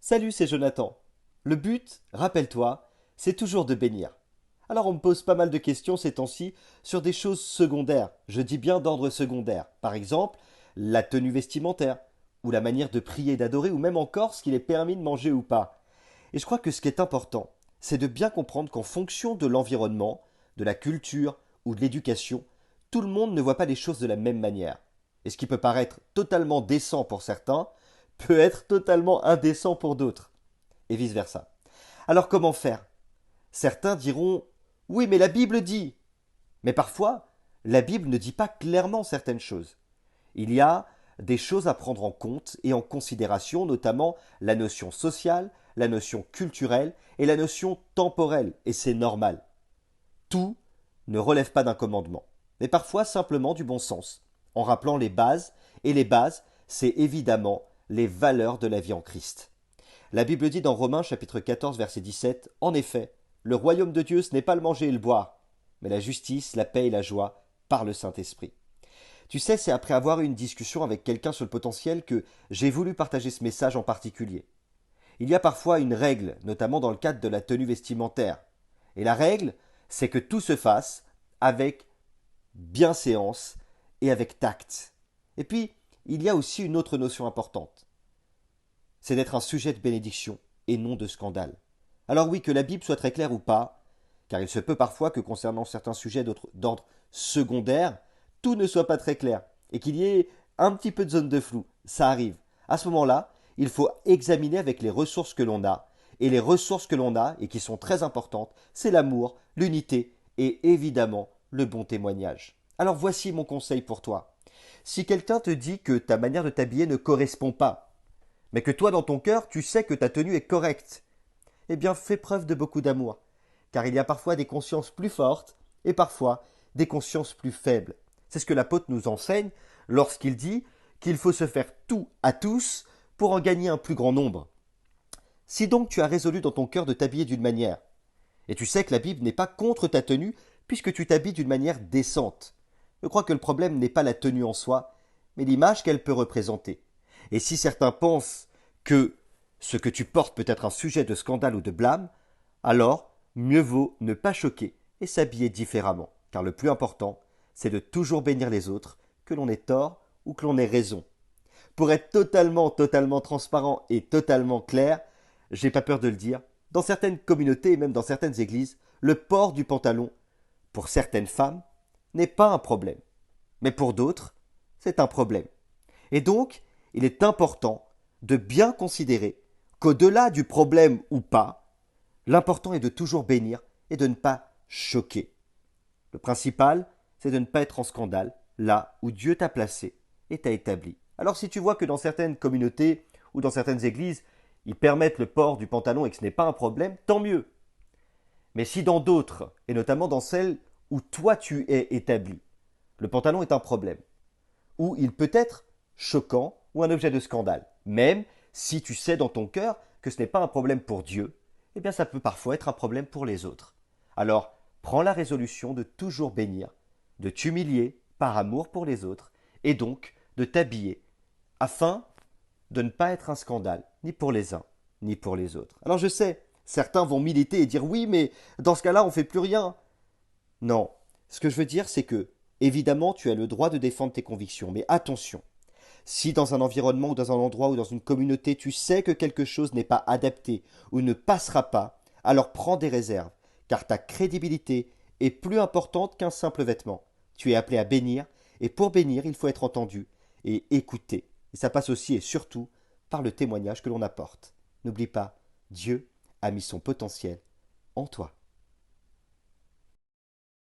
Salut, c'est Jonathan. Le but, rappelle-toi, c'est toujours de bénir. Alors on me pose pas mal de questions ces temps-ci sur des choses secondaires, je dis bien d'ordre secondaire. Par exemple, la tenue vestimentaire, ou la manière de prier et d'adorer, ou même encore ce qu'il est permis de manger ou pas. Et je crois que ce qui est important, c'est de bien comprendre qu'en fonction de l'environnement, de la culture ou de l'éducation, tout le monde ne voit pas les choses de la même manière. Et ce qui peut paraître totalement décent pour certains, peut être totalement indécent pour d'autres, et vice-versa. Alors comment faire? Certains diront oui, mais la Bible dit. Mais parfois, la Bible ne dit pas clairement certaines choses. Il y a des choses à prendre en compte et en considération, notamment la notion sociale, la notion culturelle et la notion temporelle, et c'est normal. Tout ne relève pas d'un commandement, mais parfois simplement du bon sens, en rappelant les bases, et les bases, c'est évidemment les valeurs de la vie en Christ. La Bible dit dans Romains chapitre 14 verset 17, en effet, le royaume de Dieu ce n'est pas le manger et le boire, mais la justice, la paix et la joie par le Saint-Esprit. Tu sais, c'est après avoir eu une discussion avec quelqu'un sur le potentiel que j'ai voulu partager ce message en particulier. Il y a parfois une règle, notamment dans le cadre de la tenue vestimentaire. Et la règle, c'est que tout se fasse avec bienséance et avec tact. Et puis, il y a aussi une autre notion importante, c'est d'être un sujet de bénédiction et non de scandale. Alors oui, que la Bible soit très claire ou pas, car il se peut parfois que concernant certains sujets d'ordre secondaire, tout ne soit pas très clair, et qu'il y ait un petit peu de zone de flou. Ça arrive. À ce moment-là, il faut examiner avec les ressources que l'on a, et les ressources que l'on a, et qui sont très importantes, c'est l'amour, l'unité, et évidemment le bon témoignage. Alors voici mon conseil pour toi. Si quelqu'un te dit que ta manière de t'habiller ne correspond pas, mais que toi dans ton cœur tu sais que ta tenue est correcte, eh bien fais preuve de beaucoup d'amour, car il y a parfois des consciences plus fortes et parfois des consciences plus faibles. C'est ce que l'apôtre nous enseigne lorsqu'il dit qu'il faut se faire tout à tous pour en gagner un plus grand nombre. Si donc tu as résolu dans ton cœur de t'habiller d'une manière, et tu sais que la Bible n'est pas contre ta tenue puisque tu t'habilles d'une manière décente, je crois que le problème n'est pas la tenue en soi, mais l'image qu'elle peut représenter. Et si certains pensent que ce que tu portes peut être un sujet de scandale ou de blâme, alors mieux vaut ne pas choquer et s'habiller différemment, car le plus important, c'est de toujours bénir les autres, que l'on ait tort ou que l'on ait raison. Pour être totalement transparent et totalement clair, j'ai pas peur de le dire, dans certaines communautés et même dans certaines églises, le port du pantalon, pour certaines femmes, n'est pas un problème. Mais pour d'autres, c'est un problème. Et donc, il est important de bien considérer qu'au-delà du problème ou pas, l'important est de toujours bénir et de ne pas choquer. Le principal, c'est de ne pas être en scandale là où Dieu t'a placé et t'a établi. Alors si tu vois que dans certaines communautés ou dans certaines églises, ils permettent le port du pantalon et que ce n'est pas un problème, tant mieux. Mais si dans d'autres, et notamment dans celles où toi tu es établi, le pantalon est un problème, ou il peut être choquant ou un objet de scandale, même si tu sais dans ton cœur que ce n'est pas un problème pour Dieu, eh bien ça peut parfois être un problème pour les autres. Alors, prends la résolution de toujours bénir, de t'humilier par amour pour les autres, et donc de t'habiller, afin de ne pas être un scandale, ni pour les uns, ni pour les autres. Alors je sais, certains vont militer et dire oui, mais dans ce cas-là, on ne fait plus rien. Non, ce que je veux dire, c'est que, évidemment, tu as le droit de défendre tes convictions, mais attention. Si dans un environnement ou dans un endroit ou dans une communauté, tu sais que quelque chose n'est pas adapté ou ne passera pas, alors prends des réserves, car ta crédibilité est plus importante qu'un simple vêtement. Tu es appelé à bénir, et pour bénir, il faut être entendu et écouté. Et ça passe aussi et surtout par le témoignage que l'on apporte. N'oublie pas, Dieu a mis son potentiel en toi.